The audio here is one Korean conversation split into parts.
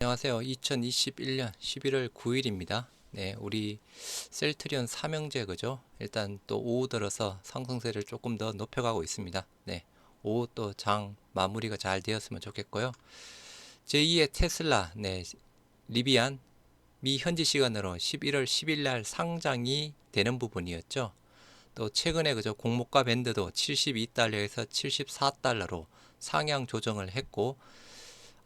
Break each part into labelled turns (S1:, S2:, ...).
S1: 안녕하세요. 2021년 11월 9일입니다. 네, 우리 셀트리온 삼형제 그죠? 일단 또 오후 들어서 상승세를 조금 더 높여가고 있습니다. 네, 오후 또 장 마무리가 잘 되었으면 좋겠고요. 제2의 테슬라, 네, 리비안 미 현지 시간으로 11월 10일 날 상장이 되는 부분이었죠. 또 최근에 그저 공모가 밴드도 72달러에서 74달러로 상향 조정을 했고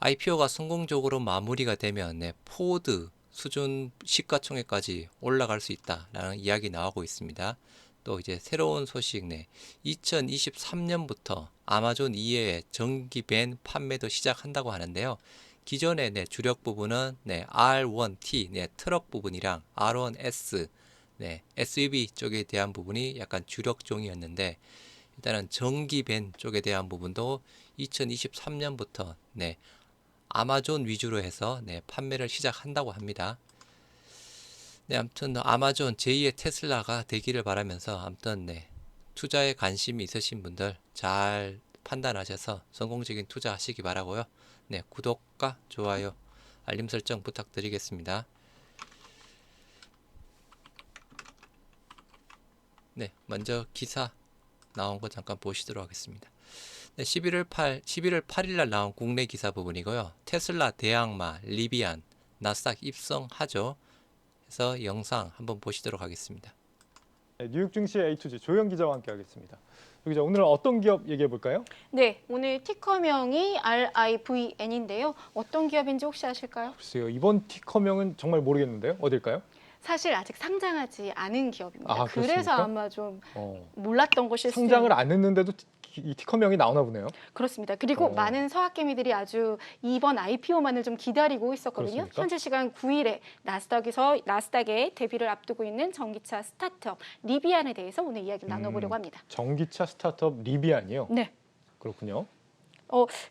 S1: IPO가 성공적으로 마무리가 되면 포드 수준 시가총액까지 올라갈 수 있다라는 이야기 나오고 있습니다. 또 이제 새로운 소식 2023년부터 아마존 이외의 전기 밴 판매도 시작한다고 하는데요. 기존의 주력 부분은 R1T 트럭 부분이랑 R1S SUV 쪽에 대한 부분이 약간 주력종이었는데 일단은 전기 밴 쪽에 대한 부분도 2023년부터 아마존 위주로 해서 판매를 시작한다고 합니다. 아무튼 아마존 제2의 테슬라가 되기를 바라면서 아무튼 투자에 관심이 있으신 분들 잘 판단하셔서 성공적인 투자하시기 바라고요. 구독과 좋아요, 알림 설정 부탁드리겠습니다. 먼저 기사 나온 거 잠깐 보시도록 하겠습니다. 11월 8일 날 나온 국내 기사 부분이고요. 테슬라 대항마 리비안 나스닥 입성하죠. 그래서 영상 한번 보시도록 하겠습니다.
S2: 뉴욕 증시의 A2G 조영 기자와 함께하겠습니다. 기자, 오늘은 어떤 기업 얘기해 볼까요?
S3: 네, 오늘 티커명이 RIVN인데요. 어떤 기업인지 혹시 아실까요?
S2: 글쎄요, 이번 티커명은 정말 모르겠는데요. 어딜까요?
S3: 사실 아직 상장하지 않은 기업입니다. 그래서
S2: 그렇습니까?
S3: 아마 좀 몰랐던 것일 수도
S2: 상장을 안 했는데도 이 티커명이 나오나 보네요.
S3: 그렇습니다. 그리고 많은 서학개미들이 아주 이번 IPO만을 좀 기다리고 있었거든요.
S2: 그렇습니까?
S3: 현재 시간 9일에 나스닥에 데뷔를 앞두고 있는 전기차 스타트업 리비안에 대해서 오늘 이야기를 나눠보려고 합니다.
S2: 전기차 스타트업 리비안이요?
S3: 네.
S2: 그렇군요.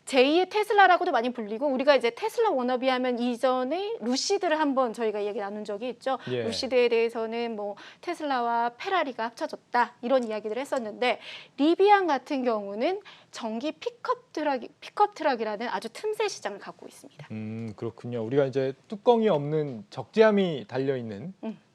S3: 제2의 테슬라라고도 많이 불리고 우리가 이제 테슬라 워너비 하면 이전에 루시드를 한번 저희가 이야기 나눈 적이 있죠.
S2: 예.
S3: 루시드에 대해서는 뭐 테슬라와 페라리가 합쳐졌다 이런 이야기를 했었는데 리비안 같은 경우는 전기 픽업 트럭이라는 아주 틈새 시장을 갖고 있습니다.
S2: 그렇군요. 우리가 이제 뚜껑이 없는 적재함이 달려 있는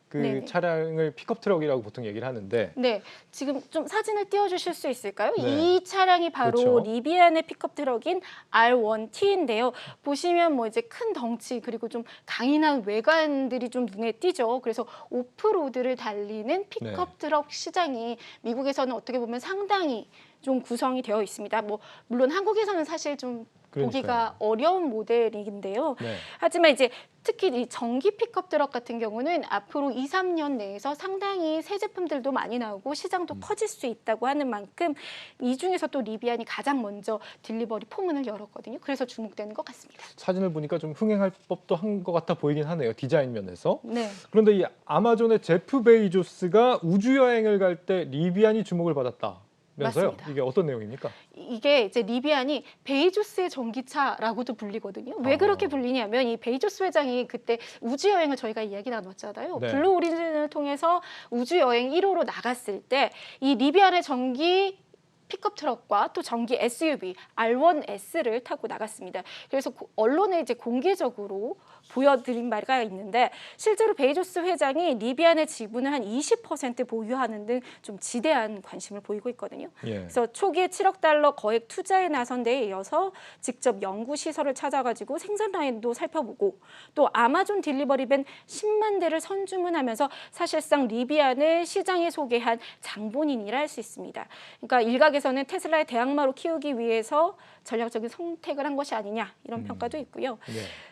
S2: 그
S3: 네네.
S2: 차량을 픽업 트럭이라고 보통 얘기를 하는데
S3: 네, 지금 좀 사진을 띄워주실 수 있을까요?
S2: 네.
S3: 이 차량이 바로
S2: 그렇죠.
S3: 리비안의 픽업 트럭인 R1T인데요. 보시면 뭐 이제 큰 덩치 그리고 좀 강인한 외관들이 좀 눈에 띄죠. 그래서 오프로드를 달리는 픽업 트럭 시장이 미국에서는 어떻게 보면 상당히 좀 구성이 되어 있습니다. 뭐 물론 한국에서는 사실 좀 보기가 어려운 모델인데요. 하지만 이제 특히 이 전기 픽업 트럭 같은 경우는 앞으로 2, 3년 내에서 상당히 새 제품들도 많이 나오고 시장도 커질 수 있다고 하는 만큼 이 중에서 또 리비안이 가장 먼저 딜리버리 포문을 열었거든요. 그래서 주목되는 것 같습니다.
S2: 사진을 보니까 좀 흥행할 법도 한 것 같아 보이긴 하네요. 디자인 면에서.
S3: 네.
S2: 그런데 이 아마존의 제프 베이조스가 우주여행을 갈 때 리비안이 주목을 받았다. 면서요?
S3: 맞습니다.
S2: 이게 어떤 내용입니까?
S3: 이게 이제 리비안이 베이조스의 전기차라고도 불리거든요. 왜 그렇게 불리냐면 이 베이조스 회장이 그때 우주 여행을 저희가 이야기 나눴잖아요.
S2: 네.
S3: 블루 오리진을 통해서 우주 여행 1호로 나갔을 때 이 리비안의 전기 픽업 트럭과 또 전기 SUV R1S를 타고 나갔습니다. 그래서 언론에 이제 공개적으로 보여드린 바가 있는데 실제로 베이조스 회장이 리비안의 지분을 한 20% 보유하는 등 좀 지대한 관심을 보이고 있거든요. 그래서 초기에 7억 달러 거액 투자에 나선 데에 이어서 직접 연구 시설을 찾아가지고 생산 라인도 살펴보고 또 아마존 딜리버리밴 10만 대를 선주문하면서 사실상 리비안을 시장에 소개한 장본인이라 할 수 있습니다. 그러니까 일각에서는 테슬라의 대항마로 키우기 위해서 전략적인 선택을 한 것이 아니냐 이런 평가도 있고요.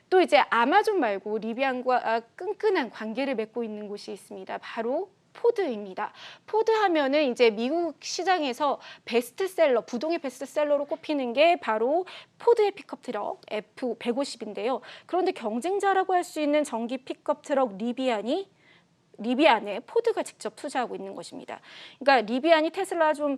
S3: 또 이제 아마존 말고 리비안과 끈끈한 관계를 맺고 있는 곳이 있습니다. 바로 포드입니다. 포드 하면은 이제 미국 시장에서 베스트셀러, 부동의 베스트셀러로 꼽히는 게 바로 포드의 픽업 트럭 F150인데요. 그런데 경쟁자라고 할 수 있는 전기 픽업 트럭 리비안에 포드가 직접 투자하고 있는 것입니다. 그러니까 리비안이 테슬라 좀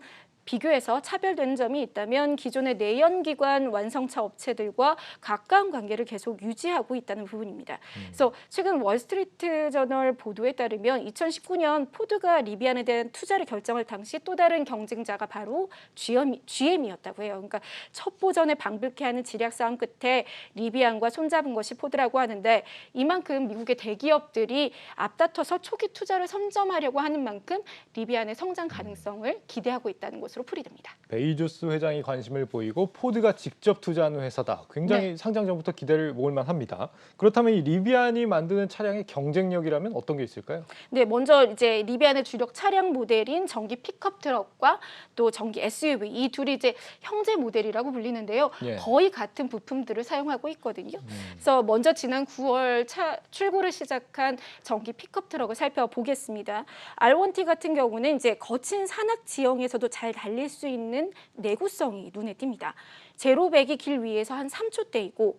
S3: 비교해서 차별되는 점이 있다면 기존의 내연기관 완성차 업체들과 가까운 관계를 계속 유지하고 있다는 부분입니다. 그래서 최근 월스트리트 저널 보도에 따르면 2019년 포드가 리비안에 대한 투자를 결정할 당시 또 다른 경쟁자가 바로 GM이었다고 해요. 그러니까 첩보전에 방불케 하는 지략 싸움 끝에 리비안과 손잡은 것이 포드라고 하는데 이만큼 미국의 대기업들이 앞다퉈서 초기 투자를 선점하려고 하는 만큼 리비안의 성장 가능성을 기대하고 있다는 것으로 풀이됩니다.
S2: 베이조스 회장이 관심을 보이고 포드가 직접 투자하는 회사다. 굉장히
S3: 네.
S2: 상장 전부터 기대를 모을 만합니다. 그렇다면 이 리비안이 만드는 차량의 경쟁력이라면 어떤 게 있을까요?
S3: 네, 먼저 이제 리비안의 주력 차량 모델인 전기 픽업 트럭과 또 전기 SUV 이 둘이 이제 형제 모델이라고 불리는데요.
S2: 예.
S3: 거의 같은 부품들을 사용하고 있거든요. 그래서 먼저 지난 9월 출고를 시작한 전기 픽업 트럭을 살펴보겠습니다. R1T 같은 경우는 이제 거친 산악 지형에서도 잘 달릴 수 있는 내구성이 눈에 띕니다. 제로백이 길 위에서 한 3초대이고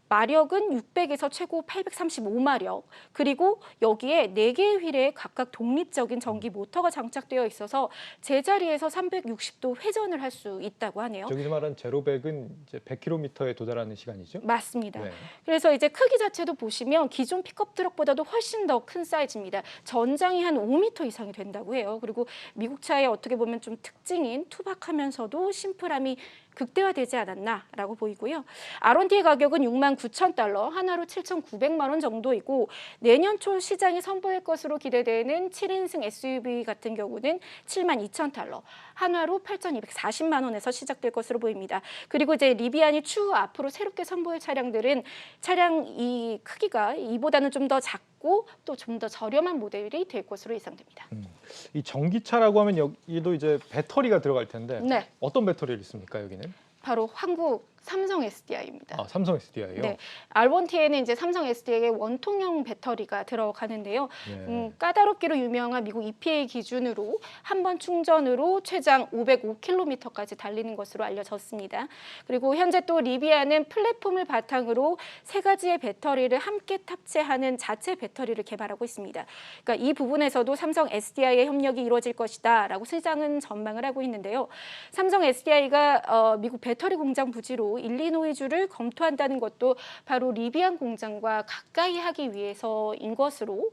S3: 마력은 600에서 최고 835마력, 그리고 여기에 4개의 휠에 각각 독립적인 전기 모터가 장착되어 있어서 제자리에서 360도 회전을 할 수 있다고 하네요.
S2: 저기서 말한 제로백은 이제 100km에 도달하는 시간이죠?
S3: 맞습니다.
S2: 네.
S3: 그래서 이제 크기 자체도 보시면 기존 픽업 트럭보다도 훨씬 더 큰 사이즈입니다. 전장이 한 5m 이상이 된다고 해요. 그리고 미국 차의 어떻게 보면 좀 특징인 투박하면서도 심플함이 극대화되지 않았나라고 보이고요. R1T의 가격은 69,000달러, 하나로 7,900만 원 정도이고 내년 초 시장에 선보일 것으로 기대되는 7인승 SUV 같은 경우는 72,000달러, 한화로 8,240만 원에서 시작될 것으로 보입니다. 그리고 이제 리비안이 추후 앞으로 새롭게 선보일 차량들은 차량 이 크기가 이보다는 좀 더 작고 또 좀 더 저렴한 모델이 될 것으로 예상됩니다.
S2: 이 전기차라고 하면 여기도 이제 배터리가 들어갈 텐데
S3: 네,
S2: 어떤 배터리를 씁니까 여기는?
S3: 바로 한국 삼성 SDI입니다.
S2: 아, 삼성 SDI요.
S3: 네, R1T에는 이제 삼성 SDI의 원통형 배터리가 들어가는데요.
S2: 예.
S3: 까다롭기로 유명한 미국 EPA 기준으로 한 번 충전으로 최장 505km까지 달리는 것으로 알려졌습니다. 그리고 현재 또 리비안은 플랫폼을 바탕으로 3가지의 배터리를 함께 탑재하는 자체 배터리를 개발하고 있습니다. 그러니까 이 부분에서도 삼성 SDI의 협력이 이루어질 것이다라고 시장은 전망을 하고 있는데요. 삼성 SDI가 미국 배터리 공장 부지로 일리노이주를 검토한다는 것도 바로 리비안 공장과 가까이 하기 위해서인 것으로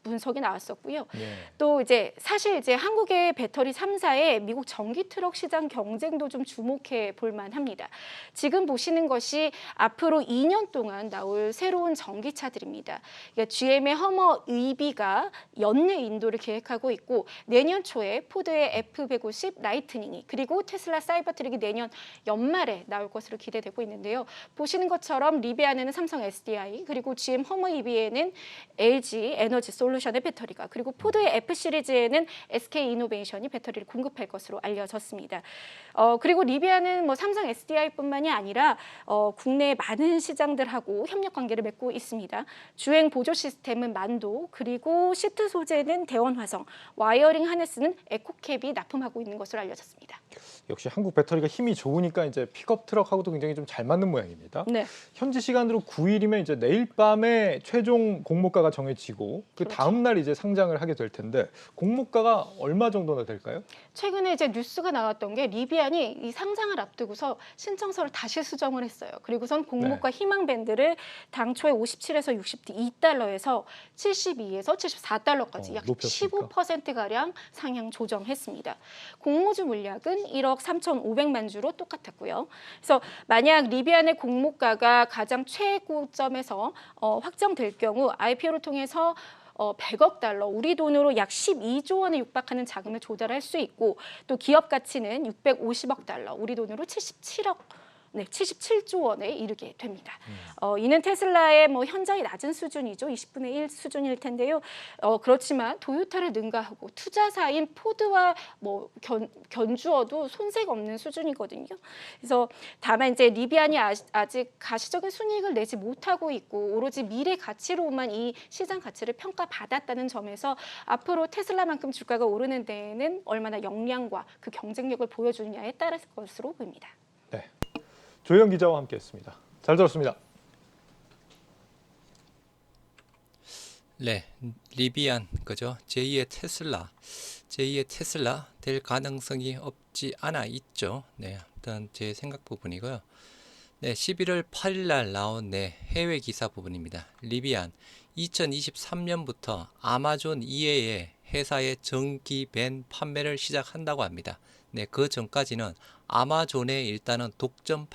S3: 분석이 나왔었고요.
S2: 예.
S3: 또 이제 사실 이제 한국의 배터리 3사의 미국 전기 트럭 시장 경쟁도 좀 주목해 볼 만합니다. 지금 보시는 것이 앞으로 2년 동안 나올 새로운 전기차들입니다. 그러니까 GM의 허머 EV가 연내 인도를 계획하고 있고 내년 초에 포드의 F150 라이트닝이 그리고 테슬라 사이버트랙이 내년 연말에 나올 것으로 기대되고 있는데요. 보시는 것처럼 리비안에는 삼성 SDI 그리고 GM 허머 EV에는 LG 에너지 솔루션의 배터리가 그리고 포드의 F 시리즈에는 SK 이노베이션이 배터리를 공급할 것으로 알려졌습니다. 그리고 리비안은 뭐 삼성 SDI뿐만이 아니라 국내 많은 시장들하고 협력 관계를 맺고 있습니다. 주행 보조 시스템은 만도 그리고 시트 소재는 대원화성, 와이어링 하네스는 에코캡이 납품하고 있는 것으로 알려졌습니다.
S2: 역시 한국 배터리가 힘이 좋으니까 이제 픽업 트럭하고도 굉장히 좀 잘 맞는 모양입니다.
S3: 네.
S2: 현지 시간으로 9일이면 이제 내일 밤에 최종 공모가가 정해지고 그
S3: 그렇죠.
S2: 다음 날 이제 상장을 하게 될 텐데 공모가가 얼마 정도나 될까요?
S3: 최근에 이제 뉴스가 나왔던 게 리비안이 이 상장을 앞두고서 신청서를 다시 수정을 했어요. 그리고선 공모가 희망 밴드를 당초에 57에서 62달러에서 72에서 74달러까지 약
S2: 높였습니까?
S3: 15%가량 상향 조정했습니다. 공모주 물량은 1억 3,500만 주로 똑같았고요. 그래서 만약 리비안의 공모가가 가장 최고점에서 확정될 경우 IPO를 통해서 100억 달러, 우리 돈으로 약 12조 원에 육박하는 자금을 조달할 수 있고 또 기업 가치는 650억 달러, 우리 돈으로 77조 원에 이르게 됩니다. 이는 테슬라의 뭐 현저히 낮은 수준이죠. 20분의 1 수준일 텐데요. 그렇지만 도요타를 능가하고 투자사인 포드와 뭐 견주어도 손색 없는 수준이거든요. 그래서 다만 이제 리비안이 아직 가시적인 순이익을 내지 못하고 있고 오로지 미래 가치로만 이 시장 가치를 평가받았다는 점에서 앞으로 테슬라만큼 주가가 오르는 데에는 얼마나 역량과 그 경쟁력을 보여주느냐에 따를 것으로 보입니다.
S2: 네. 조영 기자와 함께했습니다. 잘 들었습니다.
S1: 네, 리비안 그죠? 제2의 테슬라. 제2의 테슬라 될 가능성이 없지 않아 있죠. 네, 일단 제 생각 부분이고요. 네, 11월 8일 날 나온 해외 기사 부분입니다. 리비안 2023년부터 아마존 이외의 회사의 전기 밴 판매를 시작한다고 합니다. 네, 그 전까지는 아마존의 일단은 독점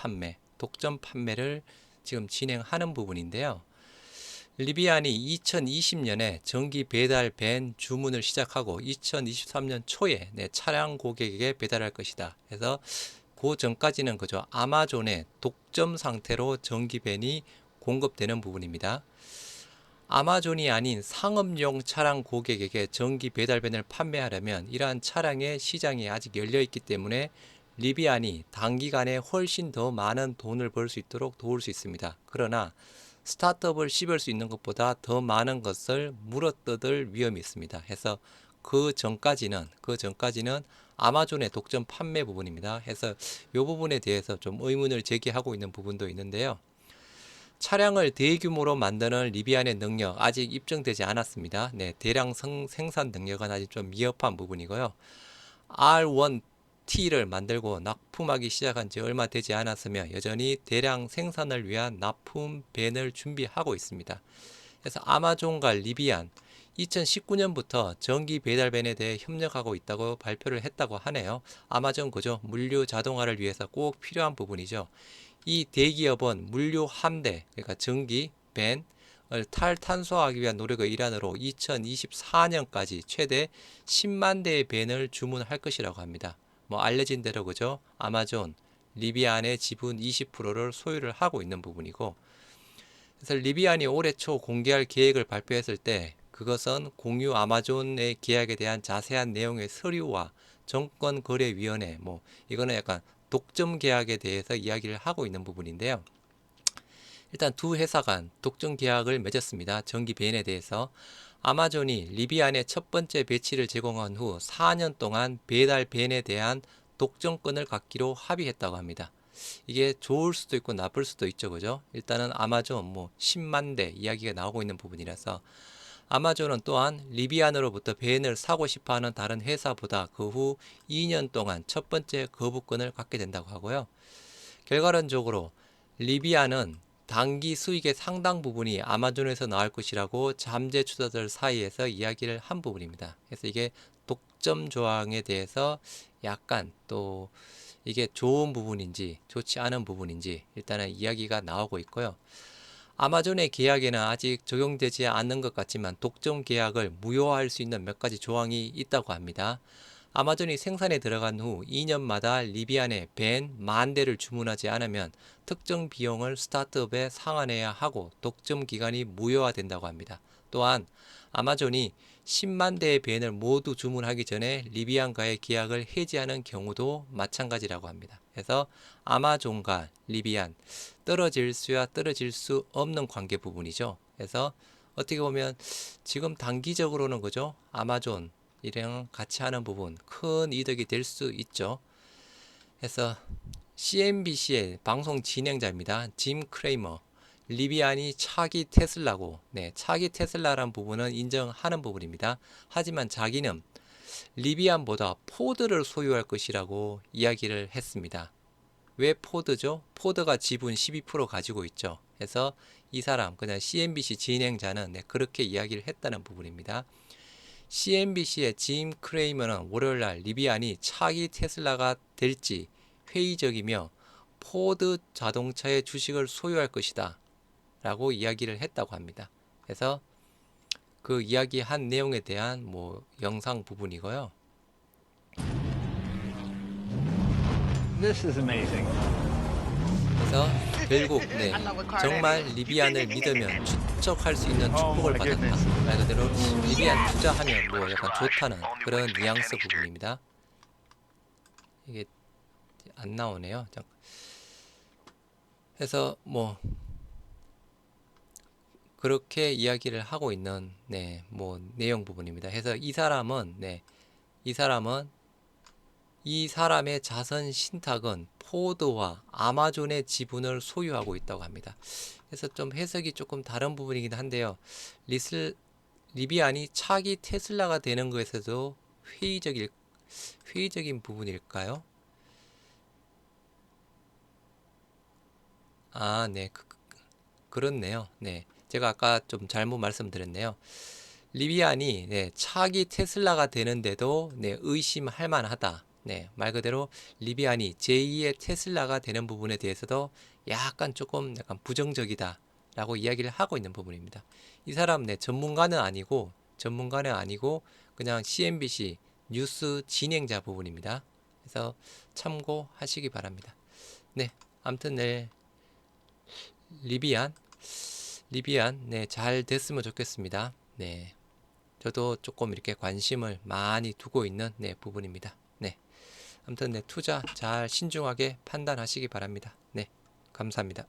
S1: 판매를 지금 진행하는 부분인데요. 리비안이 2020년에 전기 배달 밴 주문을 시작하고 2023년 초에 차량 고객에게 배달할 것이다. 그래서 그 전까지는 그저 아마존의 독점 상태로 전기 밴이 공급되는 부분입니다. 아마존이 아닌 상업용 차량 고객에게 전기 배달 밴을 판매하려면 이러한 차량의 시장이 아직 열려 있기 때문에 리비안이 단기간에 훨씬 더 많은 돈을 벌 수 있도록 도울 수 있습니다. 그러나 스타트업을 씹을 수 있는 것보다 더 많은 것을 물어뜯을 위험이 있습니다. 해서 그 전까지는 아마존의 독점 판매 부분입니다. 해서 이 부분에 대해서 좀 의문을 제기하고 있는 부분도 있는데요. 차량을 대규모로 만드는 리비안의 능력 아직 입증되지 않았습니다. 네, 대량 생산 능력은 아직 좀 미흡한 부분이고요. R1T를 만들고 납품하기 시작한 지 얼마 되지 않았으며 여전히 대량 생산을 위한 납품 밴을 준비하고 있습니다. 그래서 아마존과 리비안 2019년부터 전기 배달 밴에 대해 협력하고 있다고 발표를 했다고 하네요. 아마존 그죠? 물류 자동화를 위해서 꼭 필요한 부분이죠. 이 대기업은 물류 함대, 그러니까 전기 밴을 탈탄소화하기 위한 노력의 일환으로 2024년까지 최대 10만 대의 밴을 주문할 것이라고 합니다. 뭐 알려진 대로 그죠? 아마존, 리비안의 지분 20%를 소유를 하고 있는 부분이고, 그래서 리비안이 올해 초 공개할 계획을 발표했을 때 그것은 공유 아마존의 계약에 대한 자세한 내용의 서류와 정권거래위원회, 뭐 이거는 약간 독점 계약에 대해서 이야기를 하고 있는 부분인데요. 일단 두 회사 간 독점 계약을 맺었습니다. 전기 밴에 대해서 아마존이 리비안의 첫 번째 배치를 제공한 후 4년 동안 배달 밴에 대한 독점권을 갖기로 합의했다고 합니다. 이게 좋을 수도 있고 나쁠 수도 있죠, 그죠? 일단은 아마존 뭐 10만 대 이야기가 나오고 있는 부분이라서 아마존은 또한 리비안으로부터 밴을 사고 싶어하는 다른 회사보다 그 후 2년 동안 첫 번째 거부권을 갖게 된다고 하고요. 결과론적으로 리비안은 단기 수익의 상당 부분이 아마존에서 나올 것이라고 잠재 투자자들 사이에서 이야기를 한 부분입니다. 그래서 이게 독점 조항에 대해서 약간 또 이게 좋은 부분인지 좋지 않은 부분인지 일단은 이야기가 나오고 있고요. 아마존의 계약에는 아직 적용되지 않는 것 같지만 독점 계약을 무효화할 수 있는 몇 가지 조항이 있다고 합니다. 아마존이 생산에 들어간 후 2년마다 리비안에 밴 10,000대를 주문하지 않으면 특정 비용을 스타트업에 상환해야 하고 독점 기간이 무효화된다고 합니다. 또한 아마존이 10만 대의 밴을 모두 주문하기 전에 리비안과의 계약을 해지하는 경우도 마찬가지라고 합니다. 그래서 아마존과 리비안 떨어질 수야 떨어질 수 없는 관계 부분이죠. 그래서 어떻게 보면 지금 단기적으로는 그죠? 아마존 이랑 같이 하는 부분 큰 이득이 될 수 있죠. 그래서 CNBC의 방송 진행자입니다. 짐 크레이머. 리비안이 차기 테슬라고, 차기 테슬라란 부분은 인정하는 부분입니다. 하지만 자기는 리비안보다 포드를 소유할 것이라고 이야기를 했습니다. 왜 포드죠? 포드가 지분 12% 가지고 있죠. 그래서 이 사람, 그냥 CNBC 진행자는 그렇게 이야기를 했다는 부분입니다. CNBC의 짐 크레이머는 월요일날 리비안이 차기 테슬라가 될지 회의적이며 포드 자동차의 주식을 소유할 것이다 라고 이야기를 했다고 합니다. 그래서 그 이야기한 내용에 대한 뭐 영상 부분이고요.
S4: This is amazing.
S1: 그래서 결국 정말 리비안을 믿으면 추적할 수 있는 축복을 받았다. 말 그대로 리비안 투자하면 뭐 약간 좋다는 그런 뉘앙스 부분입니다. 이게 안 나오네요. 그래서 뭐 그렇게 이야기를 하고 있는 뭐 내용 부분입니다. 그래서 이 사람의 자선 신탁은 포드와 아마존의 지분을 소유하고 있다고 합니다. 그래서 좀 해석이 조금 다른 부분이긴 한데요. 리비안이 차기 테슬라가 되는 것에도 회의적인 부분일까요? 아, 네. 그렇네요. 네. 제가 아까 좀 잘못 말씀드렸네요. 리비안이 네, 차기 테슬라가 되는데도 네, 의심할 만하다. 네, 말 그대로 리비안이 제2의 테슬라가 되는 부분에 대해서도 약간 부정적이다라고 이야기를 하고 있는 부분입니다. 이 사람 네, 전문가는 아니고 그냥 CNBC 뉴스 진행자 부분입니다. 그래서 참고하시기 바랍니다. 네, 아무튼 네, 리비안 네, 잘 됐으면 좋겠습니다. 네. 저도 조금 이렇게 관심을 많이 두고 있는 네, 부분입니다. 네. 아무튼 네, 투자 잘 신중하게 판단하시기 바랍니다. 네. 감사합니다.